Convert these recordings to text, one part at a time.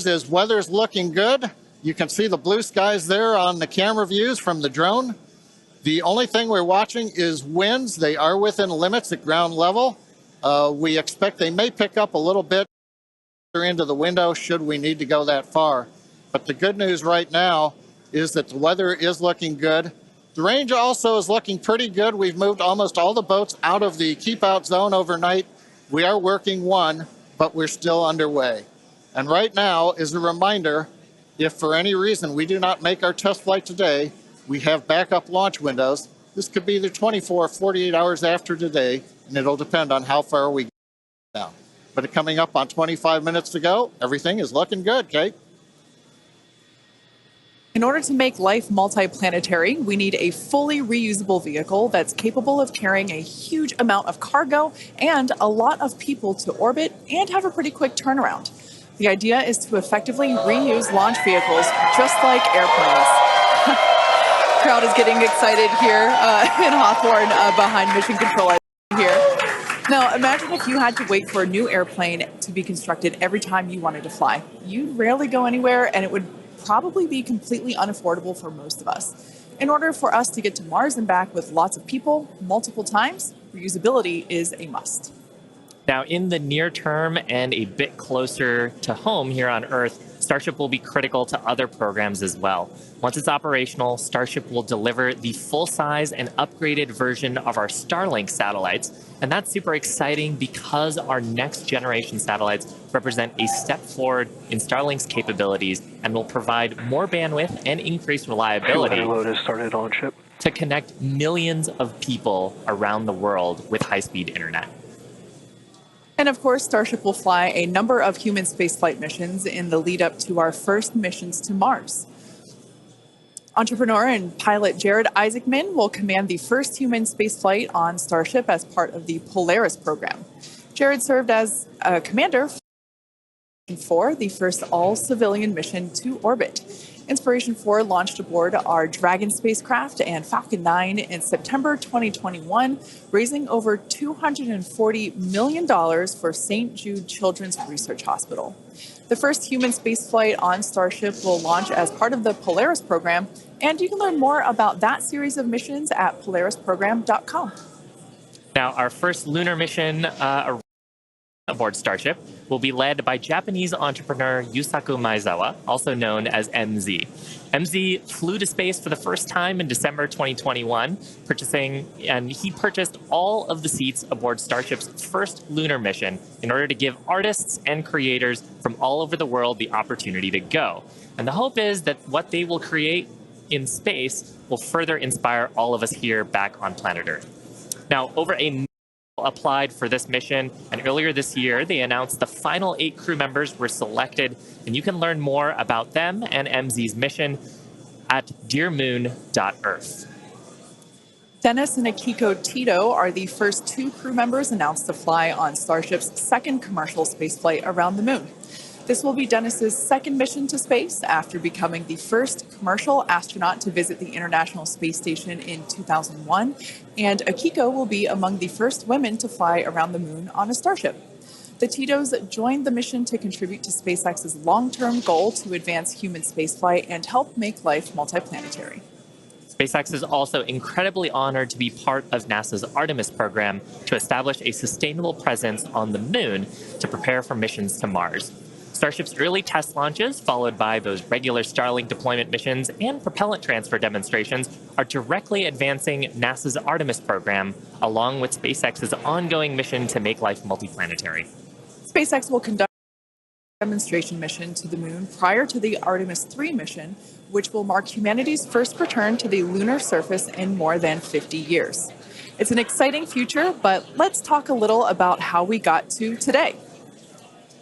is weather's looking good. You can see the blue skies there on the camera views from the drone. The only thing we're watching is winds. They are within limits at ground level. We expect they may pick up a little bit into the window should we need to go that far. But the good news right now is that the weather is looking good. The range also is looking pretty good. We've moved almost all the boats out of the keep out zone overnight. We are working one, but we're still underway. And right now is a reminder, if for any reason we do not make our test flight today, we have backup launch windows. This could be either 24 or 48 hours after today, and it'll depend on how far we get now. But coming up on 25 minutes to go, everything is looking good, Kate. In order to make life multiplanetary, we need a fully reusable vehicle that's capable of carrying a huge amount of cargo and a lot of people to orbit and have a pretty quick turnaround. The idea is to effectively reuse launch vehicles just like airplanes. Crowd is getting excited here in Hawthorne behind Mission Control here. Now, imagine if you had to wait for a new airplane to be constructed every time you wanted to fly. You'd rarely go anywhere, and it would probably be completely unaffordable for most of us. In order for us to get to Mars and back with lots of people, multiple times, reusability is a must. Now, in the near term and a bit closer to home here on Earth, Starship will be critical to other programs as well. Once it's operational, Starship will deliver the full-size and upgraded version of our Starlink satellites. And that's super exciting because our next generation satellites represent a step forward in Starlink's capabilities and will provide more bandwidth and increased reliability to connect millions of people around the world with high-speed internet. And of course, Starship will fly a number of human spaceflight missions in the lead up to our first missions to Mars. Entrepreneur and pilot Jared Isaacman will command the first human spaceflight on Starship as part of the Polaris program. Jared served as a commander for the first all-civilian mission to orbit. Inspiration 4 launched aboard our Dragon spacecraft and Falcon 9 in September 2021, raising over $240 million for St. Jude Children's Research Hospital. The first human spaceflight on Starship will launch as part of the Polaris program, and you can learn more about that series of missions at polarisprogram.com. Now, our first lunar mission aboard Starship will be led by Japanese entrepreneur Yusaku Maezawa, also known as MZ. MZ flew to space for the first time in December 2021, he purchased all of the seats aboard Starship's first lunar mission in order to give artists and creators from all over the world the opportunity to go. And the hope is that what they will create in space will further inspire all of us here back on planet Earth. Now, over a applied for this mission, and earlier this year they announced the final 8 crew members were selected, and you can learn more about them and MZ's mission at dearmoon.earth. Dennis and Akiko Tito are the first 2 crew members announced to fly on Starship's second commercial spaceflight around the moon. This will be Dennis's second mission to space after becoming the first commercial astronaut to visit the International Space Station in 2001, and Akiko will be among the first women to fly around the moon on a Starship. The Titos joined the mission to contribute to SpaceX's long-term goal to advance human spaceflight and help make life multiplanetary. SpaceX is also incredibly honored to be part of NASA's Artemis program to establish a sustainable presence on the moon to prepare for missions to Mars. Starship's early test launches, followed by those regular Starlink deployment missions and propellant transfer demonstrations, are directly advancing NASA's Artemis program, along with SpaceX's ongoing mission to make life multiplanetary. SpaceX will conduct a demonstration mission to the moon prior to the Artemis 3 mission, which will mark humanity's first return to the lunar surface in more than 50 years. It's an exciting future, but let's talk a little about how we got to today.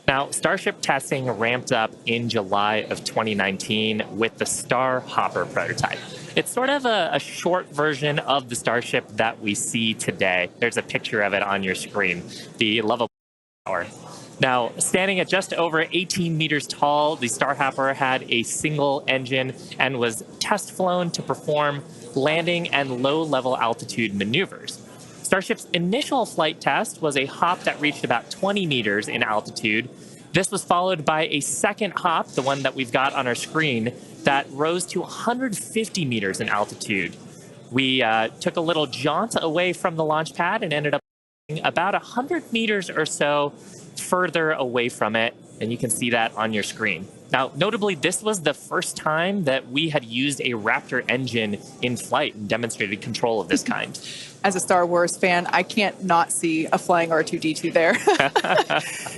Now, Starship testing ramped up in July of 2019 with the Star Hopper prototype. It's sort of a short version of the Starship that we see today. There's a picture of it on your screen, the Level Tower. Now, standing at just over 18 meters tall, the Star Hopper had a single engine and was test flown to perform landing and low-level altitude maneuvers. Starship's initial flight test was a hop that reached about 20 meters in altitude, This was followed by a second hop, the one that we've got on our screen, that rose to 150 meters in altitude. We took a little jaunt away from the launch pad and ended up about 100 meters or so further away from it, and you can see that on your screen. Now, notably, this was the first time that we had used a Raptor engine in flight and demonstrated control of this kind. As a Star Wars fan, I can't not see a flying R2-D2 there.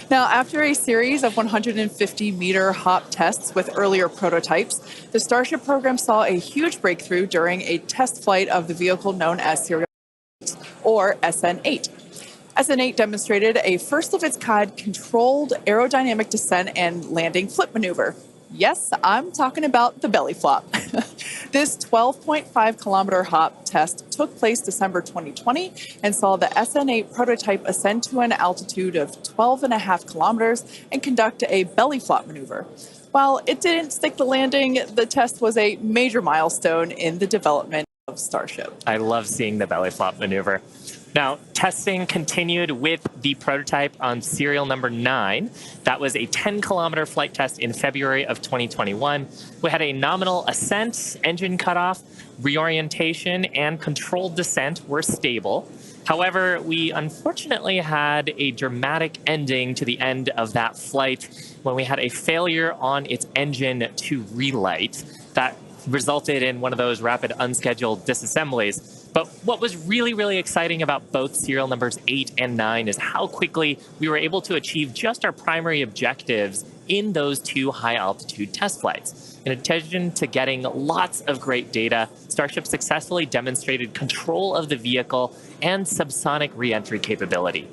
Now, after a series of 150-meter hop tests with earlier prototypes, the Starship program saw a huge breakthrough during a test flight of the vehicle known as Serial or SN8. SN8 demonstrated a first-of-its-kind controlled aerodynamic descent and landing flip maneuver. Yes, I'm talking about the belly flop. This 12.5-kilometer hop test took place December 2020 and saw the SN8 prototype ascend to an altitude of 12.5 kilometers and conduct a belly flop maneuver. While it didn't stick the landing, the test was a major milestone in the development of Starship. I love seeing the belly flop maneuver. Now, testing continued with the prototype on serial number 9. That was a 10-kilometer flight test in February of 2021. We had a nominal ascent, engine cutoff, reorientation, and controlled descent were stable. However, we unfortunately had a dramatic ending to the end of that flight when we had a failure on its engine to relight. That resulted in one of those rapid unscheduled disassemblies. But what was really, really exciting about both serial numbers 8 and 9 is how quickly we were able to achieve just our primary objectives in those 2 high-altitude test flights. In addition to getting lots of great data, Starship successfully demonstrated control of the vehicle and subsonic re-entry capability.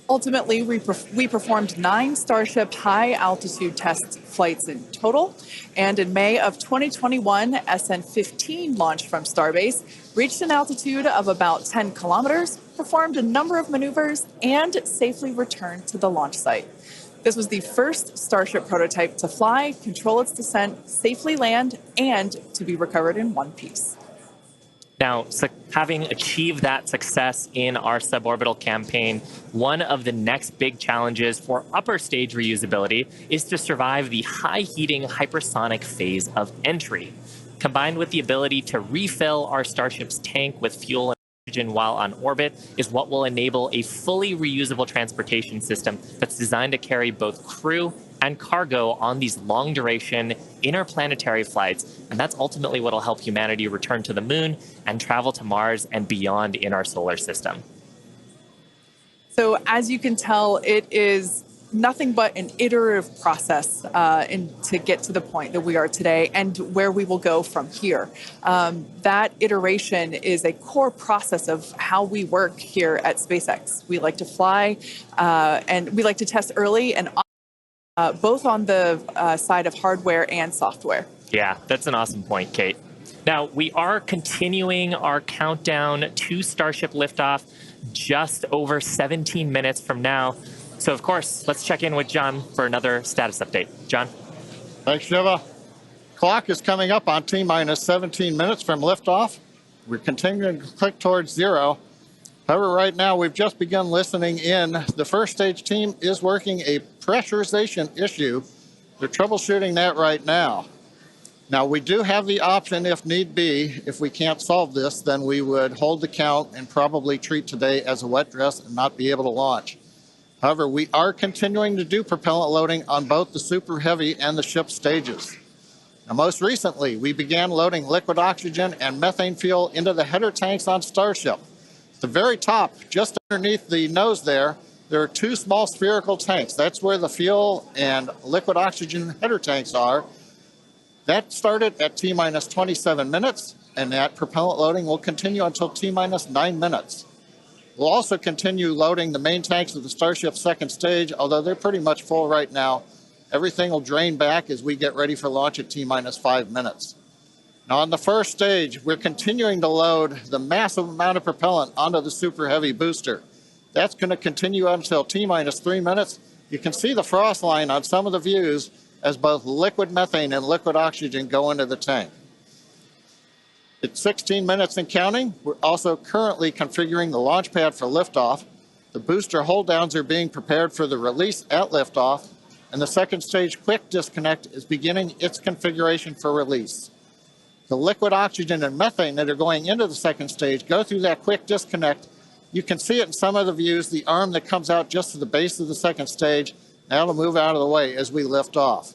Ultimately, we performed 9 Starship high-altitude test flights in total, and in May of 2021, SN15 launched from Starbase, reached an altitude of about 10 kilometers, performed a number of maneuvers, and safely returned to the launch site. This was the first Starship prototype to fly, control its descent, safely land, and to be recovered in one piece. Now, having achieved that success in our suborbital campaign, one of the next big challenges for upper stage reusability is to survive the high heating hypersonic phase of entry. Combined with the ability to refill our Starship's tank with fuel and oxygen while on orbit is what will enable a fully reusable transportation system that's designed to carry both crew and cargo on these long-duration interplanetary flights, and that's ultimately what will help humanity return to the moon and travel to Mars and beyond in our solar system. So as you can tell, it is nothing but an iterative process to get to the point that we are today and where we will go from here. That iteration is a core process of how we work here at SpaceX. We like to fly and we like to test early and both on the side of hardware and software. Yeah, that's an awesome point, Kate. Now, we are continuing our countdown to Starship liftoff just over 17 minutes from now. So, of course, let's check in with John for another status update. John? Thanks, Shiva. Clock is coming up on T-minus 17 minutes from liftoff. We're continuing to click towards 0. However, right now, we've just begun listening in. The first stage team is working a pressurization issue. They're troubleshooting that right now. Now, we do have the option, if need be, if we can't solve this, then we would hold the count and probably treat today as a wet dress and not be able to launch. However, we are continuing to do propellant loading on both the Super Heavy and the ship stages. Now, most recently, we began loading liquid oxygen and methane fuel into the header tanks on Starship. At the very top, just underneath the nose there are 2 small spherical tanks. That's where the fuel and liquid oxygen header tanks are. That started at T-minus 27 minutes, and that propellant loading will continue until T-minus 9 minutes. We'll also continue loading the main tanks of the Starship second stage, although they're pretty much full right now. Everything will drain back as we get ready for launch at T-minus 5 minutes. Now, on the first stage, we're continuing to load the massive amount of propellant onto the Super Heavy booster. That's going to continue until T-minus 3 minutes. You can see the frost line on some of the views as both liquid methane and liquid oxygen go into the tank. It's 16 minutes and counting. We're also currently configuring the launch pad for liftoff. The booster hold downs are being prepared for the release at liftoff, and the second stage quick disconnect is beginning its configuration for release. The liquid oxygen and methane that are going into the second stage go through that quick disconnect. You can see it in some of the views, the arm that comes out just to the base of the second stage. That'll move out of the way as we lift off.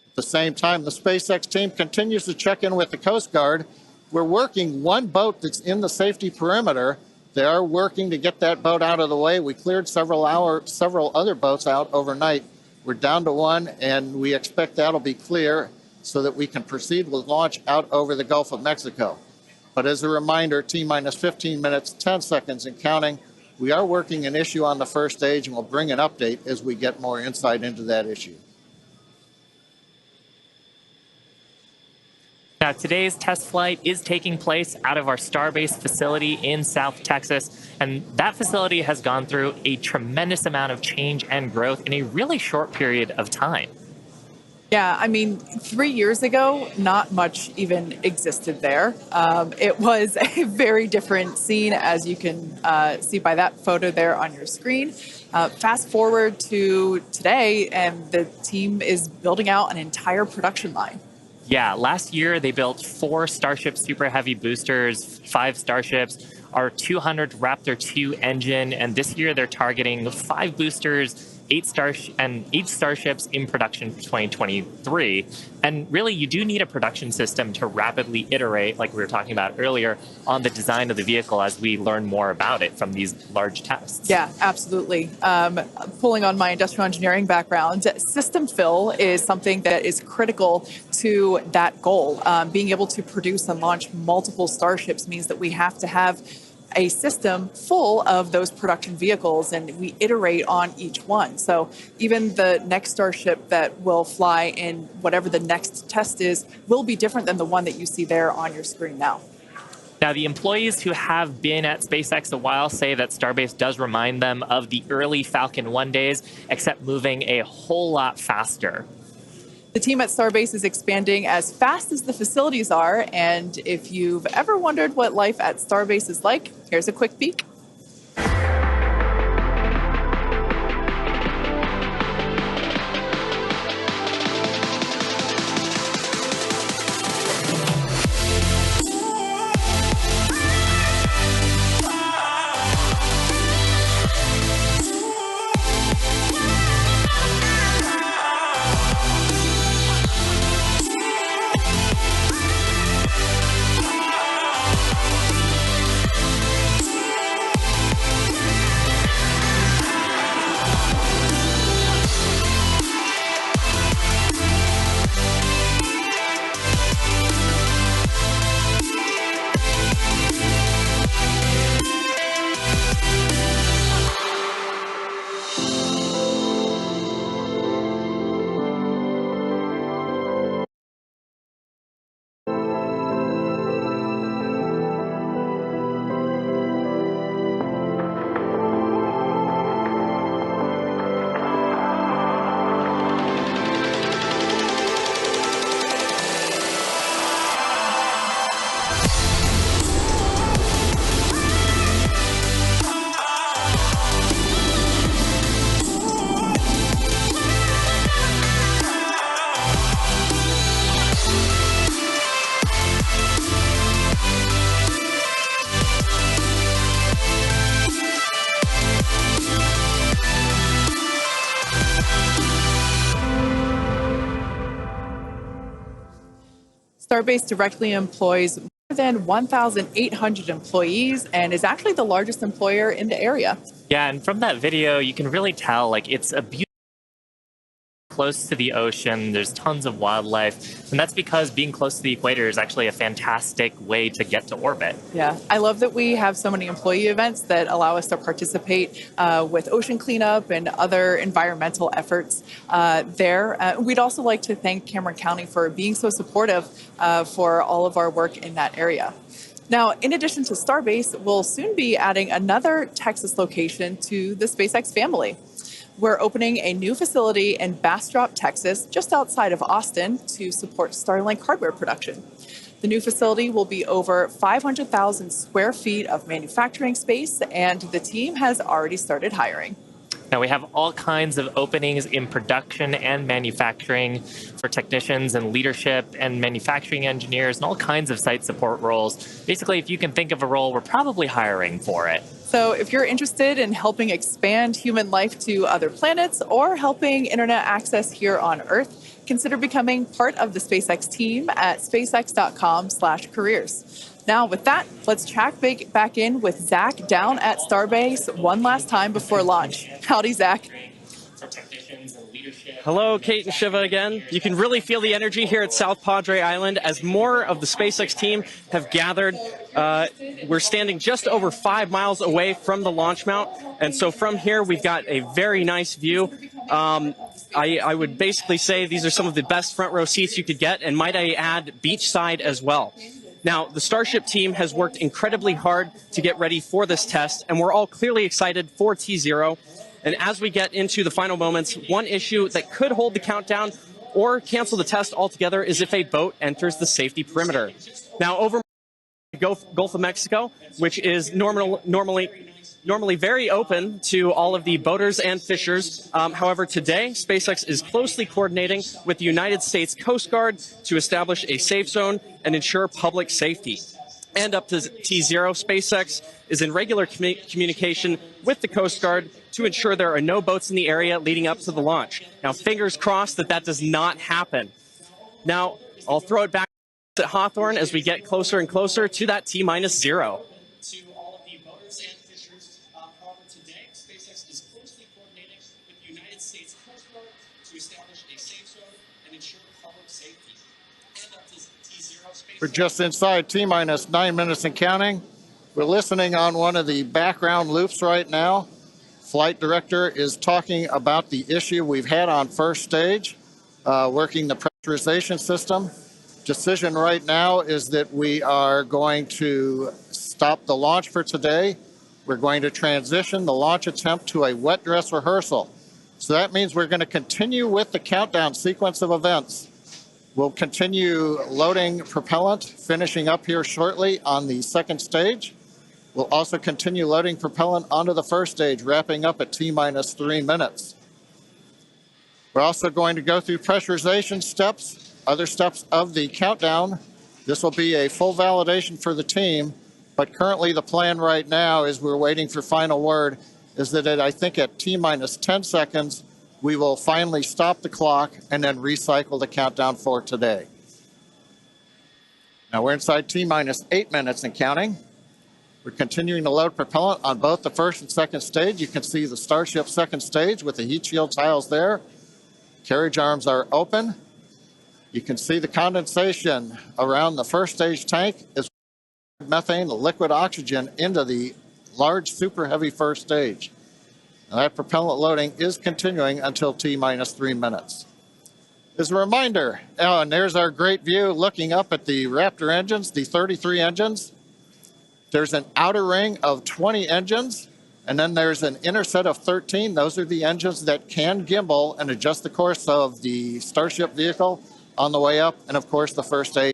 At the same time, the SpaceX team continues to check in with the Coast Guard. We're working one boat that's in the safety perimeter. They are working to get that boat out of the way. We cleared several other boats out overnight. We're down to one, and we expect that'll be clear so that we can proceed with launch out over the Gulf of Mexico. But as a reminder, T-minus 15 minutes, 10 seconds and counting. We are working an issue on the first stage, and we'll bring an update as we get more insight into that issue. Now, today's test flight is taking place out of our Starbase facility in South Texas, and that facility has gone through a tremendous amount of change and growth in a really short period of time. Yeah, I mean, 3 years ago, not much even existed there. It was a very different scene, as you can see by that photo there on your screen. Fast forward to today, and the team is building out an entire production line. Yeah, last year they built 4 Starship Super Heavy boosters, 5 Starships, our 200 Raptor 2 engine, and this year they're targeting 5 boosters, 8 Starships in production for 2023. And really, you do need a production system to rapidly iterate, like we were talking about earlier, on the design of the vehicle as we learn more about it from these large tests. Yeah, absolutely. Pulling on my industrial engineering background, system fill is something that is critical to that goal. Being able to produce and launch multiple Starships means that we have to have a system full of those production vehicles, and we iterate on each one. So even the next Starship that will fly in whatever the next test is will be different than the one that you see there on your screen now. Now, the employees who have been at SpaceX a while say that Starbase does remind them of the early Falcon 1 days, except moving a whole lot faster. The team at Starbase is expanding as fast as the facilities are, and if you've ever wondered what life at Starbase is like, here's a quick peek. Starbase directly employs more than 1,800 employees and is actually the largest employer in the area. Yeah, and from that video, you can really tell, like, it's a beautiful close to the ocean. There's tons of wildlife, and that's because being close to the equator is actually a fantastic way to get to orbit. Yeah, I love that we have so many employee events that allow us to participate with ocean cleanup and other environmental efforts there. We'd also like to thank Cameron County for being so supportive for all of our work in that area. Now, in addition to Starbase, we'll soon be adding another Texas location to the SpaceX family. We're opening a new facility in Bastrop, Texas, just outside of Austin, to support Starlink hardware production. The new facility will be over 500,000 square feet of manufacturing space, and the team has already started hiring. Now, we have all kinds of openings in production and manufacturing for technicians and leadership and manufacturing engineers and all kinds of site support roles. Basically, if you can think of a role, we're probably hiring for it. So if you're interested in helping expand human life to other planets or helping internet access here on Earth, consider becoming part of the SpaceX team at spacex.com/careers. Now, with that, let's check back in with Zach down at Starbase one last time before launch. Howdy, Zach. Hello, Kate and Shiva again. You can really feel the energy here at South Padre Island as more of the SpaceX team have gathered. We're standing just over 5 miles away from the launch mount, and so from here we've got a very nice view. I would basically say these are some of the best front row seats you could get, and might I add, beachside as well. Now, the Starship team has worked incredibly hard to get ready for this test, and we're all clearly excited for T0. And as we get into the final moments, one issue that could hold the countdown or cancel the test altogether is if a boat enters the safety perimeter. Now, over the Gulf of Mexico, which is normally very open to all of the boaters and fishers. However, today, SpaceX is closely coordinating with the United States Coast Guard to establish a safe zone and ensure public safety. And up to T0, SpaceX is in regular communication with the Coast Guard to ensure there are no boats in the area leading up to the launch. Now, fingers crossed that that does not happen. Now, I'll throw it back at Hawthorne as we get closer and closer to that T-0. To all of the boaters and fishers, however, today, SpaceX is closely coordinating with the United States Coast Guard to establish a safe zone and ensure public safety. And up to T0, SpaceX. We're just inside T-9 minutes and counting. We're listening on one of the background loops right now. Flight director is talking about the issue we've had on first stage, working the pressurization system. Decision right now is that we are going to stop the launch for today. We're going to transition the launch attempt to a wet dress rehearsal. So that means we're going to continue with the countdown sequence of events. We'll continue loading propellant, finishing up here shortly on the second stage. We'll also continue loading propellant onto the first stage, wrapping up at T-3 minutes. We're also going to go through pressurization steps, other steps of the countdown. This will be a full validation for the team, but currently the plan right now is we're waiting for final word, is that I think at T-10 seconds, we will finally stop the clock and then recycle the countdown for today. Now we're inside T-8 minutes and counting. We're continuing to load propellant on both the first and second stage. You can see the Starship second stage with the heat shield tiles there. Carriage arms are open. You can see the condensation around the first stage tank is methane, the liquid oxygen, into the large super heavy first stage. Now that propellant loading is continuing until T-3 minutes. As a reminder, and there's our great view looking up at the Raptor engines, the 33 engines. There's an outer ring of 20 engines, and then there's an inner set of 13. Those are the engines that can gimbal and adjust the course of the Starship vehicle on the way up, and of course the first stage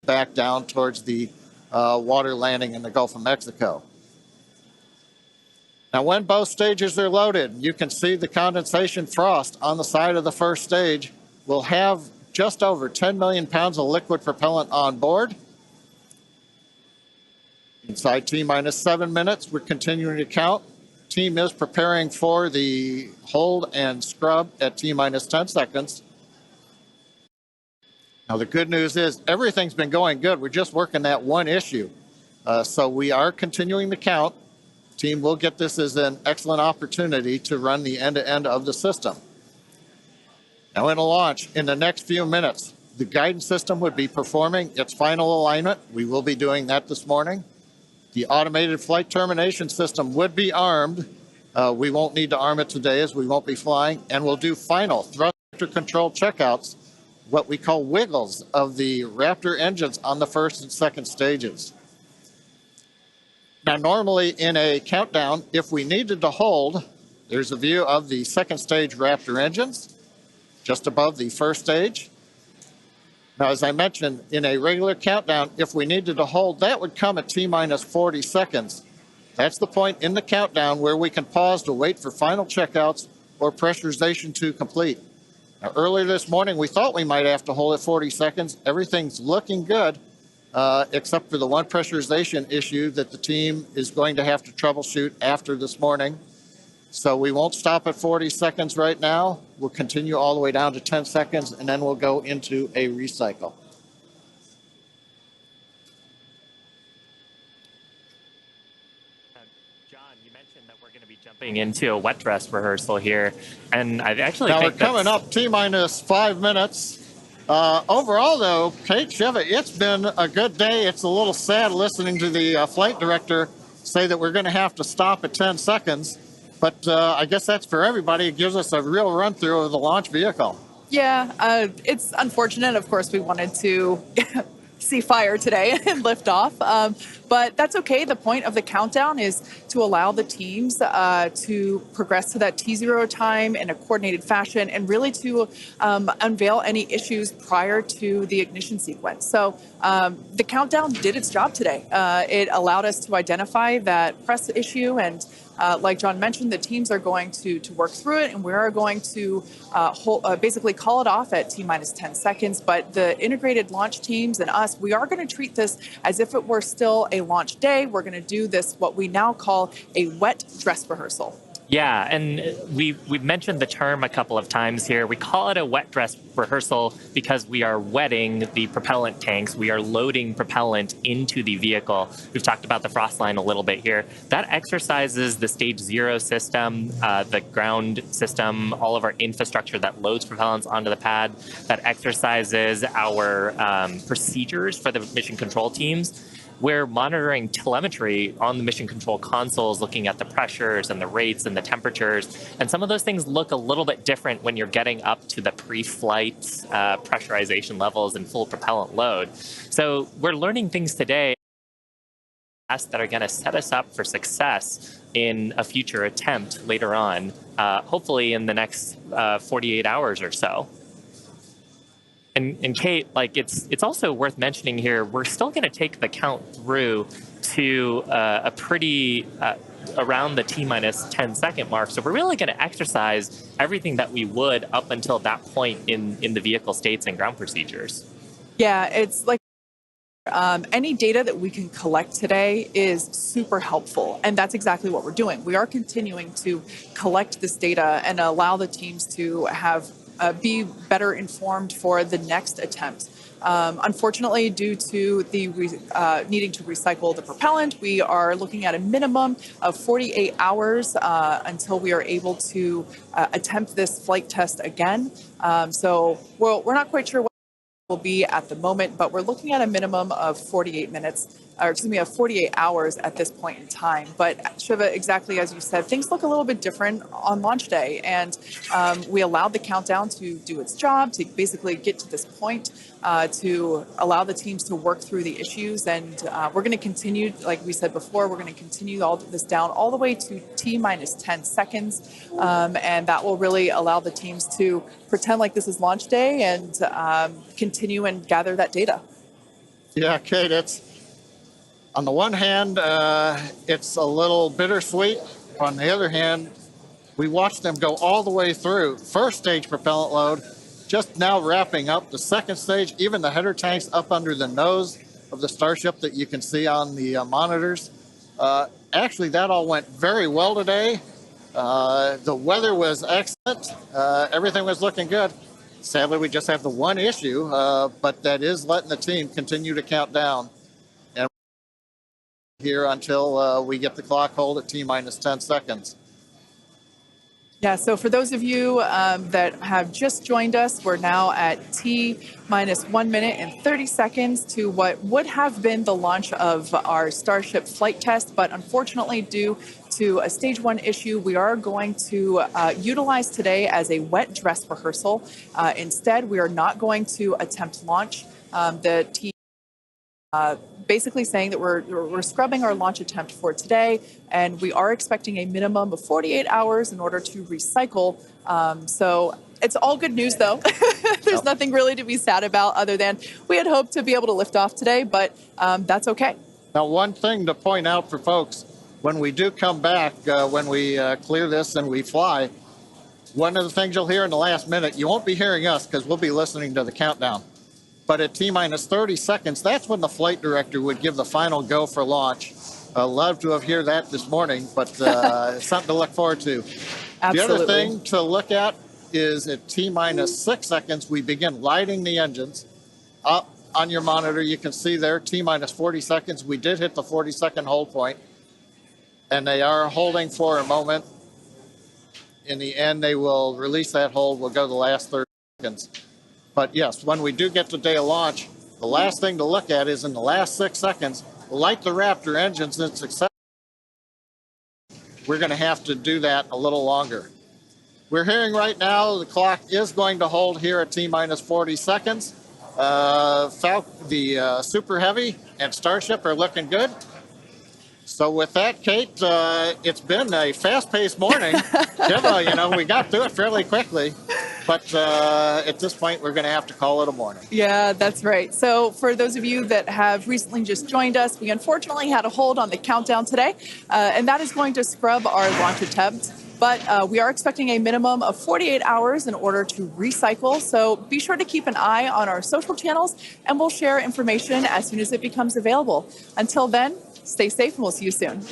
back down towards the water landing in the Gulf of Mexico. Now when both stages are loaded, you can see the condensation frost on the side of the first stage. We'll have just over 10 million pounds of liquid propellant on board. Inside T-7 minutes, we're continuing to count. Team is preparing for the hold and scrub at T-10 seconds. Now the good news is everything's been going good. We're just working that one issue. So we are continuing to count. Team will get this as an excellent opportunity to run the end-to-end of the system. Now in a launch, in the next few minutes, the guidance system would be performing its final alignment. We will be doing that this morning. The automated flight termination system would be armed. We won't need to arm it today as we won't be flying, and we'll do final thrust control checkouts, what we call wiggles of the Raptor engines on the first and second stages. Now normally in a countdown, if we needed to hold, there's a view of the second stage Raptor engines just above the first stage. Now, as I mentioned, in a regular countdown, if we needed to hold, that would come at T-40 seconds. That's the point in the countdown where we can pause to wait for final checkouts or pressurization to complete. Now, earlier this morning, we thought we might have to hold it 40 seconds. Everything's looking good, except for the one pressurization issue that the team is going to have to troubleshoot after this morning. So we won't stop at 40 seconds right now. We'll continue all the way down to 10 seconds, and then we'll go into a recycle. John, you mentioned that we're going to be jumping into a wet dress rehearsal here, and I actually now think we're coming up T-minus 5 minutes. Overall, though, Kate, Shiva, it's been a good day. It's a little sad listening to the flight director say that we're going to have to stop at 10 seconds. But I guess that's for everybody. It gives us a real run through of the launch vehicle. Yeah, it's unfortunate. Of course, we wanted to see fire today and lift off, but that's okay. The point of the countdown is to allow the teams to progress to that T0 time in a coordinated fashion and really to unveil any issues prior to the ignition sequence. So the countdown did its job today. It allowed us to identify that press issue, and like John mentioned, the teams are going to work through it, and we are going to basically call it off at T-minus 10 seconds. But the integrated launch teams and us, we are going to treat this as if it were still a launch day. We're going to do this, what we now call a wet dress rehearsal. Yeah, and we've mentioned the term a couple of times here. We call it a wet dress rehearsal because we are wetting the propellant tanks. We are loading propellant into the vehicle. We've talked about the frost line a little bit here. That exercises the stage 0 system, the ground system, all of our infrastructure that loads propellants onto the pad. That exercises our procedures for the mission control teams. We're monitoring telemetry on the mission control consoles, looking at the pressures and the rates and the temperatures. And some of those things look a little bit different when you're getting up to the pre-flight pressurization levels and full propellant load. So we're learning things today that are going to set us up for success in a future attempt later on, hopefully in the next 48 hours or so. And Kate, like it's also worth mentioning here, we're still going to take the count through to a pretty around the T-minus 10 second mark. So we're really going to exercise everything that we would up until that point in the vehicle states and ground procedures. Yeah, it's like any data that we can collect today is super helpful, and that's exactly what we're doing. We are continuing to collect this data and allow the teams to have be better informed for the next attempt. Unfortunately, due to the needing to recycle the propellant, we are looking at a minimum of 48 hours until we are able to attempt this flight test again. So we're not quite sure what will be at the moment, but we're looking at a minimum of 48 minutes, or excuse me, of 48 hours at this point in time. But Shiva, exactly as you said, things look a little bit different on launch day, and we allowed the countdown to do its job, to basically get to this point, to allow the teams to work through the issues. And we're going to continue, like we said before, we're going to continue all this down all the way to T-minus 10 seconds. And that will really allow the teams to pretend like this is launch day and continue and gather that data. Yeah, Kate, it's on the one hand, it's a little bittersweet. On the other hand, we watched them go all the way through. First stage propellant load, just now wrapping up. The second stage, even the header tanks up under the nose of the Starship that you can see on the monitors. Actually, that all went very well today. The weather was excellent. Everything was looking good. Sadly, we just have the one issue, but that is letting the team continue to count down. And here until we get the clock hold at T-minus 10 seconds. Yeah, so for those of you that have just joined us, we're now at T-minus 1 minute and 30 seconds to what would have been the launch of our Starship flight test, but unfortunately due to a stage 1 issue, we are going to utilize today as a wet dress rehearsal. Instead, we are not going to attempt launch. The team basically saying that we're scrubbing our launch attempt for today, and we are expecting a minimum of 48 hours in order to recycle. So it's all good news, though. There's nothing really to be sad about other than we had hoped to be able to lift off today, but that's okay. Now, one thing to point out for folks, when we do come back, when we clear this and we fly, one of the things you'll hear in the last minute, you won't be hearing us because we'll be listening to the countdown. But at T-minus 30 seconds, that's when the flight director would give the final go for launch. Love to have heard that this morning, but something to look forward to. Absolutely. The other thing to look at is at T-minus 6 seconds, we begin lighting the engines. Up on your monitor, you can see there, T-minus 40 seconds. We did hit the 40-second hold point, and they are holding for a moment. In the end, they will release that hold. We'll go the last 30 seconds. But yes, when we do get to day of launch, the last thing to look at is in the last 6 seconds, light the Raptor engines in success. We're going to have to do that a little longer. We're hearing right now the clock is going to hold here at T-minus 40 seconds. The Super Heavy and Starship are looking good. So with that, Kate, it's been a fast-paced morning. We got through it fairly quickly. But at this point, we're going to have to call it a morning. Yeah, that's right. So for those of you that have recently just joined us, we unfortunately had a hold on the countdown today, and that is going to scrub our launch attempts. But we are expecting a minimum of 48 hours in order to recycle. So be sure to keep an eye on our social channels, and we'll share information as soon as it becomes available. Until then, stay safe, and we'll see you soon.